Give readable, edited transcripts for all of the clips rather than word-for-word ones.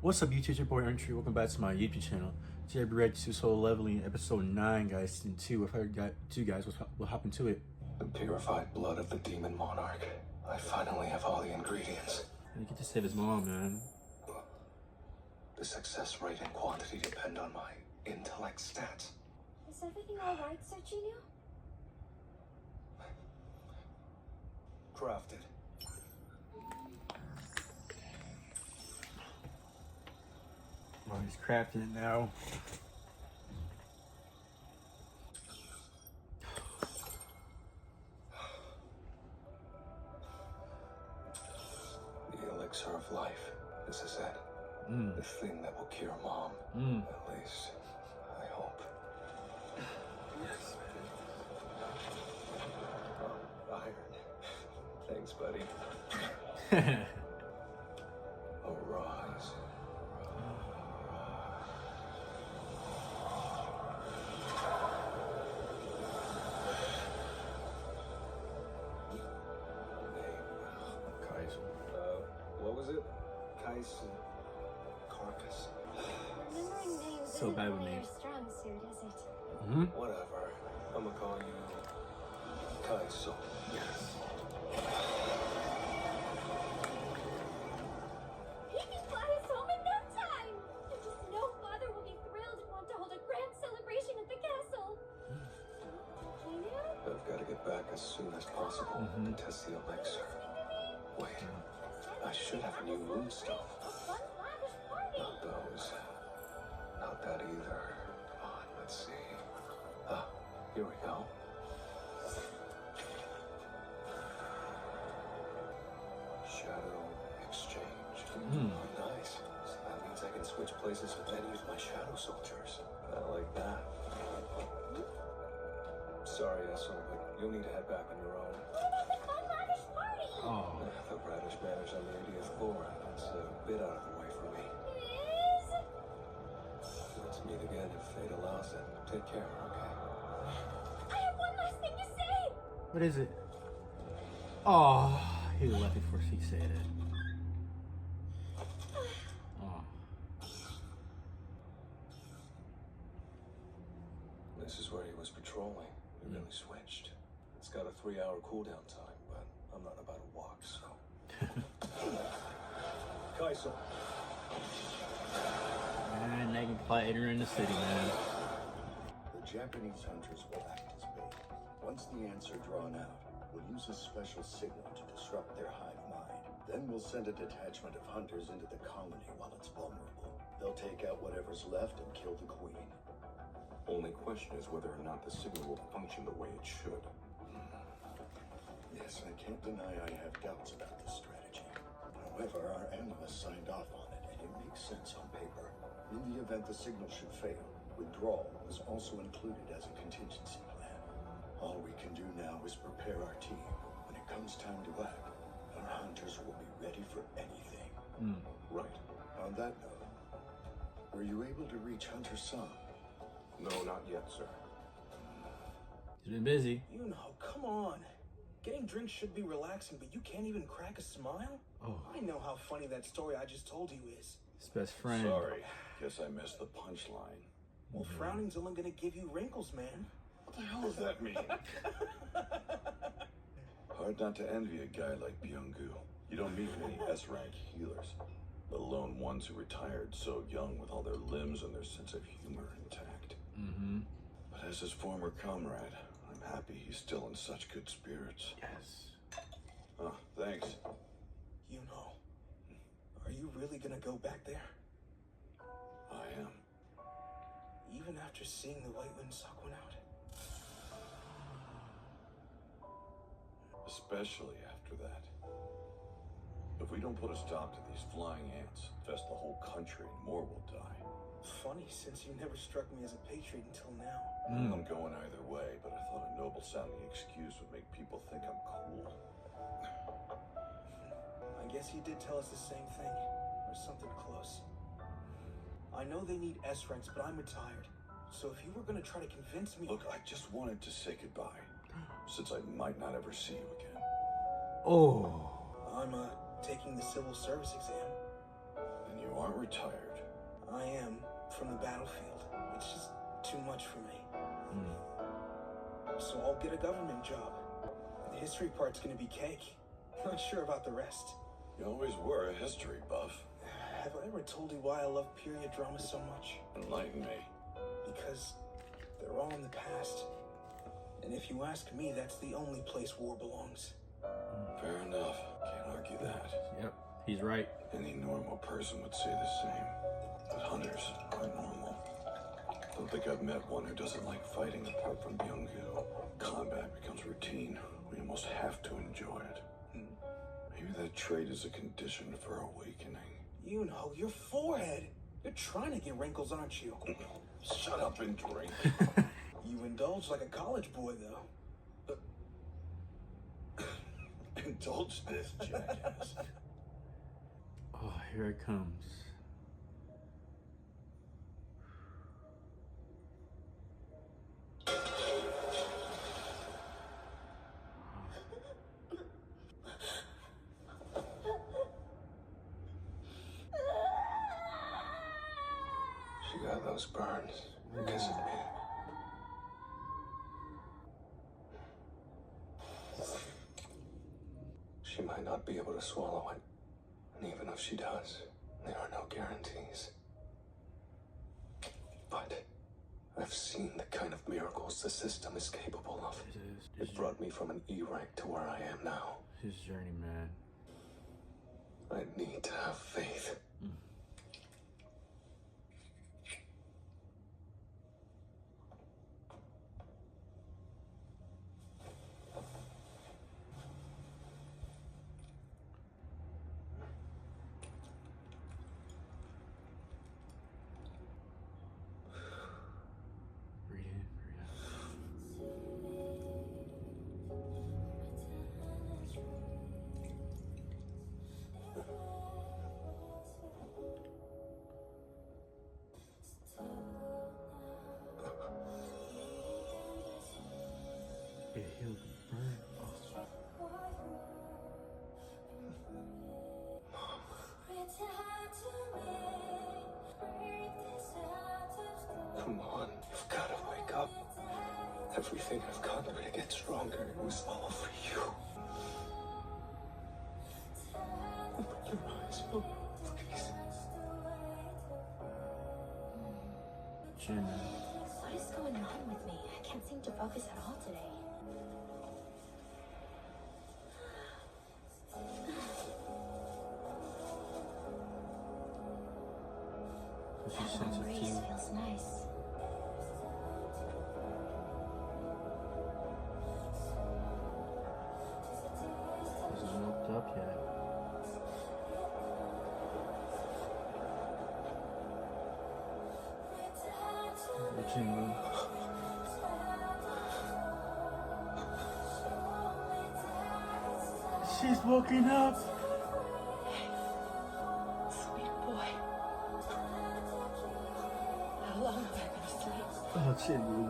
What's up, YouTube? It's your boy Entry. Welcome back to my YouTube channel. Today we react to Solo Leveling episode 9, guys, season 2. If I got two guys, we'll hop into it. The purified blood of the demon monarch. I finally have all the ingredients. And you get to save his mom, man. The success rate and quantity depend on my intellect stats. Is everything alright, Sir Gino? Crafted. Oh, he's crafting it now. The elixir of life. This is it. The thing that will cure Mom. At least, I hope. Yes. Iron. Thanks, buddy. Arise. What was it? Kai's carcass. Remembering names So isn't bad with really your names. strong suit, is it? Whatever. I'm gonna call you Kaiso. Yes. He can fly us home in no time! I just know Father will be thrilled and want to hold a grand celebration at the castle. Gino? I've got to get back as soon as possible to test the elixir. Wait, I should have a new moonstone. A fun, lavish party! Not those. Not that either. Come on, let's see. Ah, here we go. Shadow exchange. Nice. So that means I can switch places with any of my shadow soldiers. I like that. Sorry, Essel, but you'll need to head back on your own. What about the fun, lavish party? Oh. The radish manners on the 80th floor. That's a bit out of the way for me. It is? Let's meet again if fate allows it. Take care, okay? I have one last thing to say! What is it? Oh, he left before she said it. Oh. This is where he was patrolling. We really switched. It's got a 3-hour cooldown time, but I'm not about to walk, so. Kaiso. Man, they can fly anywhere in the city, man. The Japanese hunters will act as bait. Once the ants are drawn out, we'll use a special signal to disrupt their hive mind. Then we'll send a detachment of hunters into the colony while it's vulnerable. They'll take out whatever's left and kill the queen. Only question is whether or not the signal will function the way it should. Yes, I can't deny I have doubts about this strategy. However, our analysts signed off on it, and it makes sense on paper. In the event the signal should fail, withdrawal was also included as a contingency plan. All we can do now is prepare our team. When it comes time to act, our hunters will be ready for anything. Right. On that note, were you able to reach Hunter Song? No, not yet, sir. He's been busy. You know, come on. Getting drinks should be relaxing, but you can't even crack a smile? Oh. I know how funny that story I just told you is. His best friend. Sorry, guess I missed the punchline. Well, frowning's only gonna give you wrinkles, man. What the hell does that mean? Hard not to envy a guy like Byung-gu. You don't meet many S-rank healers, let alone ones who retired so young with all their limbs and their sense of humor intact. But as his former comrade, I'm happy he's still in such good spirits. Yes. Oh, thanks. You know, are you really gonna go back there? I am. Even after seeing the White Wind suck one out? Especially after that. If we don't put a stop to these flying ants, infest the whole country and more will die. Funny, since you never struck me as a patriot until now. I'm going either way, but I thought a noble-sounding excuse would make people think I'm cool. I guess you did tell us the same thing, or something close. I know they need S ranks, but I'm retired. So if you were gonna try to convince me... Look, I just wanted to say goodbye, since I might not ever see you again. Oh. I'm taking the civil service exam. And you aren't retired. I am, from the battlefield. It's just too much for me. So I'll get a government job. The history part's gonna be cake. Not sure about the rest. You always were a history buff. Have I ever told you why I love period drama so much? Enlighten me. Because they're all in the past. And if you ask me, that's the only place war belongs. Fair enough. Can't argue that. Yep, he's right. Any normal person would say the same. But hunters aren't normal. Don't think I've met one who doesn't like fighting apart from Byung-gu. Combat becomes routine. We almost have to enjoy it. Maybe that trait is a condition for awakening. You know, your forehead. You're trying to get wrinkles, aren't you? Shut up and drink. You indulge like a college boy, though. Indulge this, jackass. Oh, here it comes. She got those burns because of me. She might not be able to swallow it. And even if she does, there are no guarantees. But I've seen the kind of miracles the system is capable of. It brought me from an E rank to where I am now. His journey, man. I need to have faith. Read it, read it. It healed the burn. Come on, you've got to wake up. Everything I've gone through to get stronger, it was all for you. Open your eyes, Mom, please. Jin. What is going on with me? I can't seem to focus at all today. She's That warm breeze sensitive. feels nice. Hasn't woke up yet. Jinwoo. She's woken up. Sweet boy. How long have I been asleep? Oh, Jinwoo.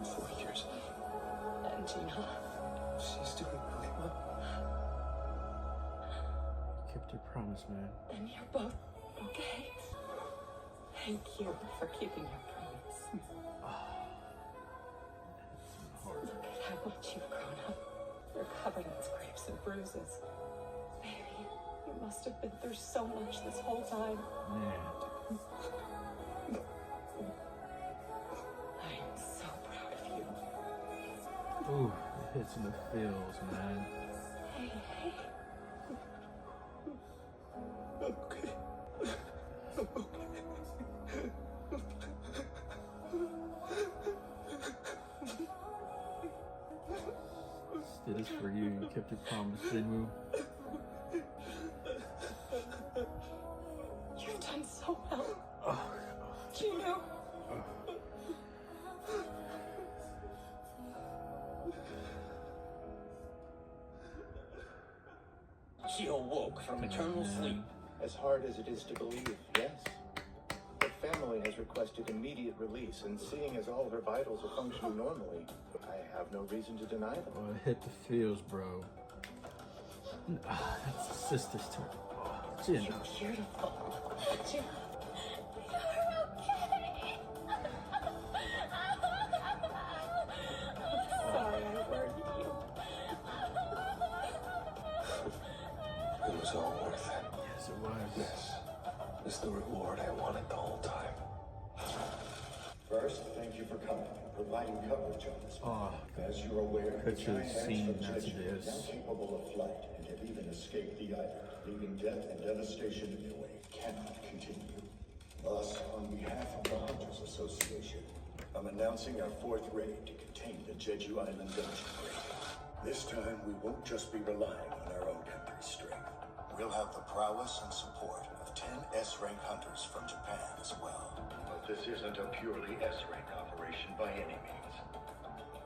4 years. And Gina, She's doing really well. Kept your promise, man. and you're both okay? Thank you for keeping your promise. Hard. Look at how much you've grown up. You're covered in scrapes and bruises. Baby, you must have been through so much this whole time. Man. I am so proud of you. Ooh, it hits in the feels, man. Hey, hey. Okay. Did this for you. You kept your promise, Jinwoo. You've done so well. Oh, Gino. She awoke from eternal sleep. As hard as it is to believe, yes. Her family has requested immediate release, and seeing as all her vitals are functioning normally, I have no reason to deny them. oh, it hit the feels, bro. That's the sister's turn. Jin. You're beautiful. Jin. You're okay. Sorry I worried you. It was all worth it. Yes, it was. This is the reward I wanted the whole time. First, thank you for coming and providing coverage on this. Oh, As you're aware, could you have giant seen ants from that Jeju it is? are now capable of flight and have even escaped the island, leaving death and devastation in their wake. Cannot continue. Thus, on behalf of the Hunters Association, I'm announcing our fourth raid to contain the Jeju Island dungeon raid. This time, we won't just be relying on our own country's strength. We'll have the prowess and support of 10 S-rank hunters from Japan as well. But this isn't a purely S-rank operation by any means.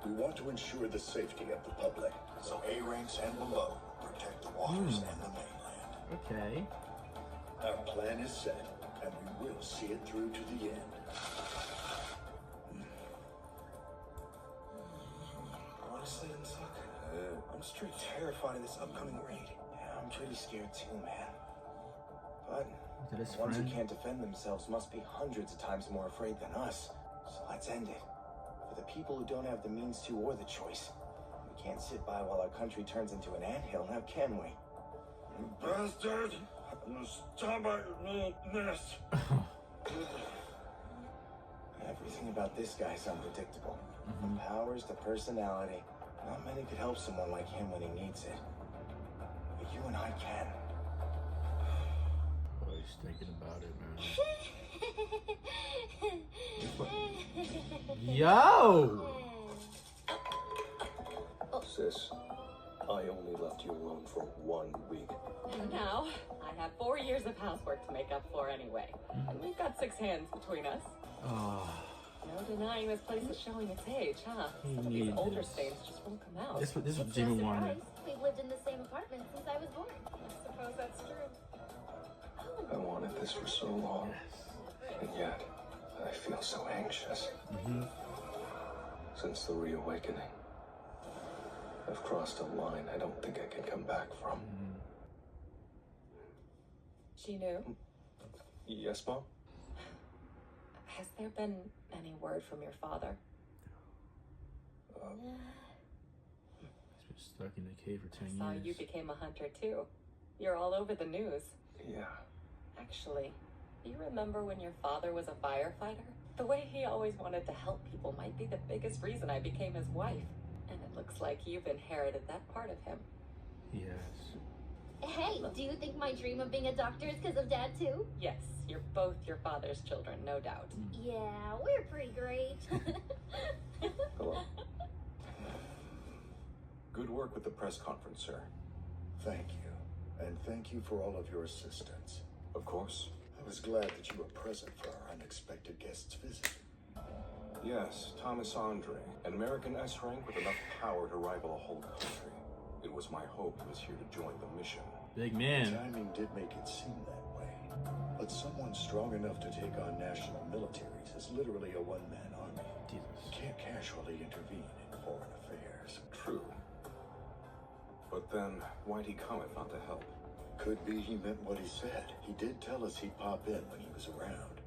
We want to ensure the safety of the public, so A-ranks and below protect the waters and the mainland. Okay. Our plan is set, and we will see it through to the end. Honestly, I'm straight terrified of this upcoming raid. Yeah, I'm pretty scared too, man. But Is it his the ones who friend? can't defend themselves must be hundreds of times more afraid than us. So let's end it. For the people who don't have the means to or the choice. We can't sit by while our country turns into an anthill, now can we? You bastard! I'm gonna stomach this! Everything about this guy's unpredictable. From powers to personality. Not many could help someone like him when he needs it. But you and I can. Oh, he's thinking about it, man. Yo! Sis, I only left you alone for 1 week. And now, I have 4 years of housework to make up for anyway. And we've got 6 hands between us. Oh, No denying this place is showing its age, huh? He These needed older this. stains just won't come out. this is It's what no Jimmy wanted. surprise. We've lived in the same apartment since I was born. I suppose that's true. I wanted this for so long, and yet I feel so anxious. Since the reawakening, I've crossed a line I don't think I can come back from. Jinwoo, Yes, Mom? has there been any word from your father? He's been stuck in the cave for 10 I saw years. you became a hunter too. You're all over the news. Yeah. Actually, do you remember when your father was a firefighter? The way he always wanted to help people might be the biggest reason I became his wife. And it looks like you've inherited that part of him. Yes. Hey, do you think my dream of being a doctor is because of Dad too? Yes, you're both your father's children, no doubt. Yeah, we're pretty great. Hello. Good work with the press conference, sir. Thank you. And thank you for all of your assistance. Of course. I was glad that you were present for our unexpected guest's visit. Yes, Thomas Andre, an American S-rank with enough power to rival a whole country. It was my hope he was here to join the mission. Big man. Timing did make it seem that way. But someone strong enough to take on national militaries is literally a one-man army. You Jesus. can't casually intervene in foreign affairs. True. But then, why'd he come if not to help? Could be he meant what he said. He did tell us he'd pop in when he was around.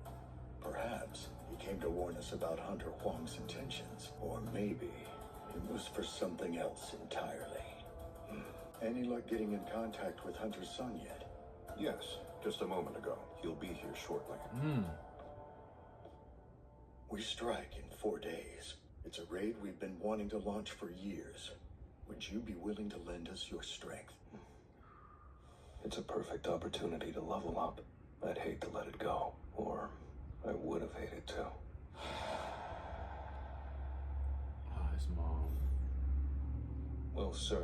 Perhaps he came to warn us about Hunter Huang's intentions. Or maybe it was for something else entirely. Any luck getting in contact with Hunter's son yet? Yes, just a moment ago. He'll be here shortly. We strike in 4 days. It's a raid we've been wanting to launch for years. Would you be willing to lend us your strength? It's a perfect opportunity to level up. I'd hate to let it go. Or I would have hated to. Oh, his mom. Well, sir.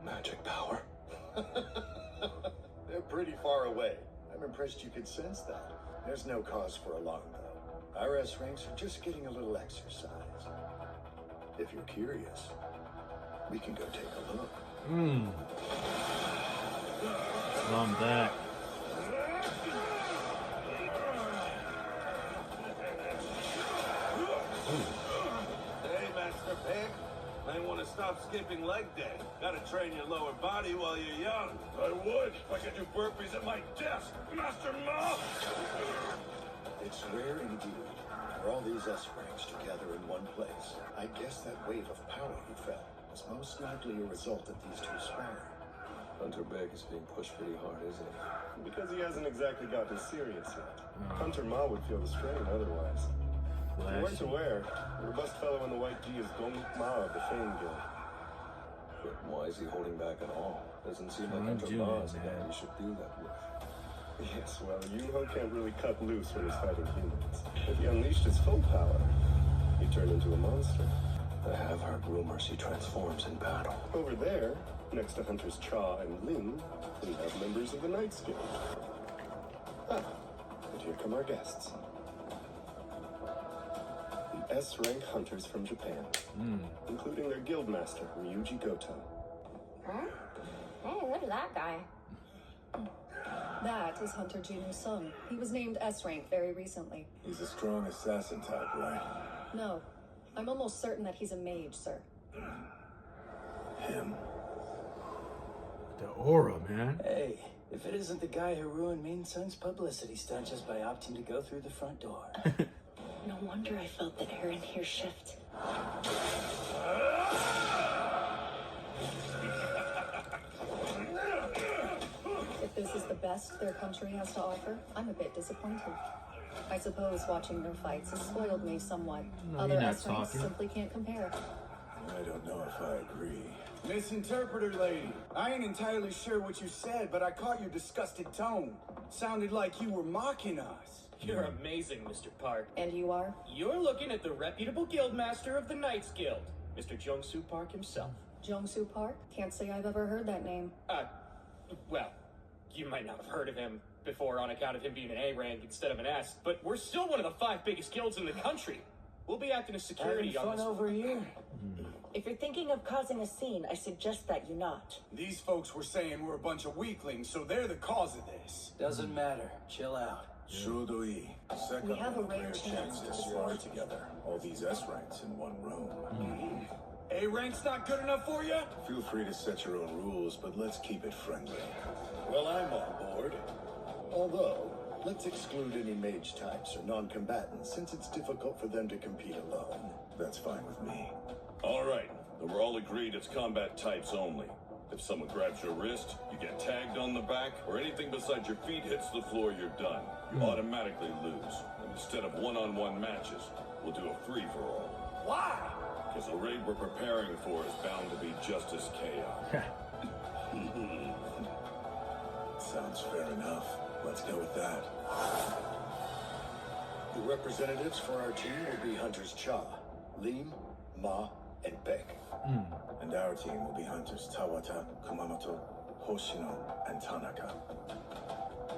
Magic power. They're pretty far away. I'm impressed you could sense that. There's no cause for alarm, though. Our S ranks are just getting a little exercise. If you're curious, we can go take a look. Well, I'm back. Hey, Master Pig. May want to stop skipping leg day. Gotta train your lower body while you're young. I would if I could do burpees at my desk, Master Ma! It's rare indeed for all these S ranks together in one place. I guess that wave of power you felt was most likely a result of these two sparring. Hunter Beck is being pushed pretty hard, isn't he? Because he hasn't exactly gotten serious yet. Hunter Ma would feel the strain otherwise. If you weren't aware, the robust fellow in the white G is Gong Ma of the Fame Guild. But why is he holding back at all? Doesn't seem like Hunter Ma is the guy you should do that with. Yes, well, Yunho can't really cut loose when he's fighting humans. If he unleashed his full power, he'd turn into a monster. I have heard rumors he transforms in battle. Over there, next to Hunters Cha and Lin, we have members of the Knights Guild. Ah, and here come our guests. The S-rank hunters from Japan, including their guildmaster, Ryuji Goto. Huh? Hey, look at that guy. That is Hunter Jinwoo's son. He was named S-rank very recently. He's a strong assassin type, right? No, I'm almost certain that he's a mage, sir. Him. The aura, man. Hey, if it isn't the guy who ruined Mean Sun's publicity stunt just by opting to go through the front door. No wonder I felt the air in here shift. If this is the best their country has to offer, I'm a bit disappointed. I suppose watching their fights has spoiled me somewhat. No, Other you're not S-ranks talking. simply can't compare. I don't know if I agree. Miss Interpreter Lady, I ain't entirely sure what you said, but I caught your disgusted tone. Sounded like you were mocking us. You're amazing, Mr. Park. And you are? You're looking at the reputable guildmaster of the Knights Guild, Mr. Jung-Soo Park himself. Jung-Soo Park? Can't say I've ever heard that name. Well, you might not have heard of him before on account of him being an A rank instead of an S, but we're still one of the 5 biggest guilds in the country. We'll be acting as security Having on fun this. over here. If you're thinking of causing a scene, I suggest that you not. These folks were saying we're a bunch of weaklings, so they're the cause of this. Doesn't matter. Chill out. Shodoi. Second We have a player rare chance chance to this decide. far together. All these S ranks in one room. A rank's not good enough for you? Feel free to set your own rules, but let's keep it friendly. Well, I'm on board. Although, let's exclude any mage types or non-combatants, since it's difficult for them to compete alone. That's fine with me. All right, then we're all agreed it's combat types only. If someone grabs your wrist, you get tagged on the back, or anything besides your feet hits the floor, you're done. You automatically lose. And instead of one-on-one matches, we'll do a free-for-all. Why? Because the raid we're preparing for is bound to be just as chaos. Sounds fair enough. Let's go with that. The representatives for our team will be Hunters Cha, Lim, Ma, and Beck. And our team will be hunters Tawata, Kumamoto, Hoshino, and Tanaka.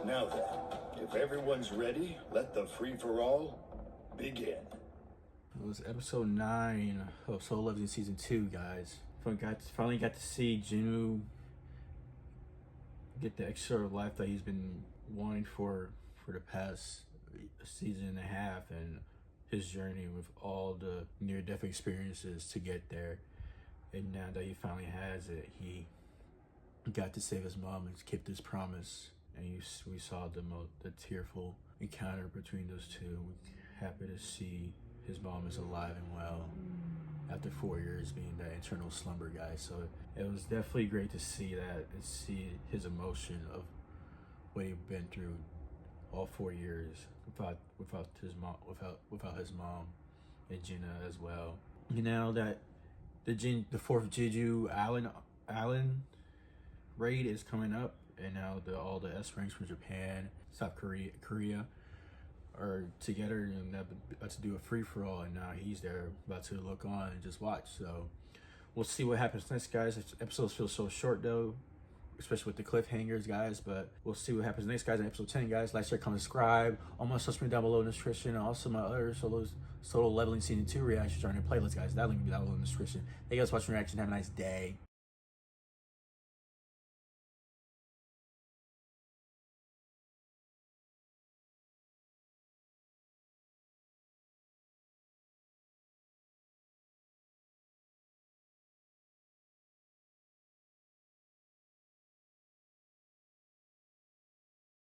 Now then, if everyone's ready, let the free-for-all begin. It was episode 9 of Solo Leveling Season 2, guys. Finally got to see Jinwoo get the extra life that he's been wanting for the past season and a half, and his journey with all the near-death experiences to get there. And now that he finally has it, he got to save his mom and kept his promise. And we saw the tearful encounter between those two. We're happy to see his mom is alive and well after 4 years being that internal slumber, guys. So it was definitely great to see that and see his emotion of what he'd been through all 4 years without his mom and Gina as well. You know that the fourth Jeju Island raid is coming up, and now all the S ranks from Japan, South Korea are together and about to do a free-for-all, and now he's there about to look on and just watch. So we'll see what happens next, guys. Episodes feel so short though, especially with the cliffhangers, guys, but we'll see what happens next, guys. In episode 10, guys, like, share, comment, subscribe. All my social media down below in the description, and also my other Solo Leveling Season 2 reactions are in the playlist, guys. That link will be down below in the description. Thank you guys for watching reaction. Have a nice day.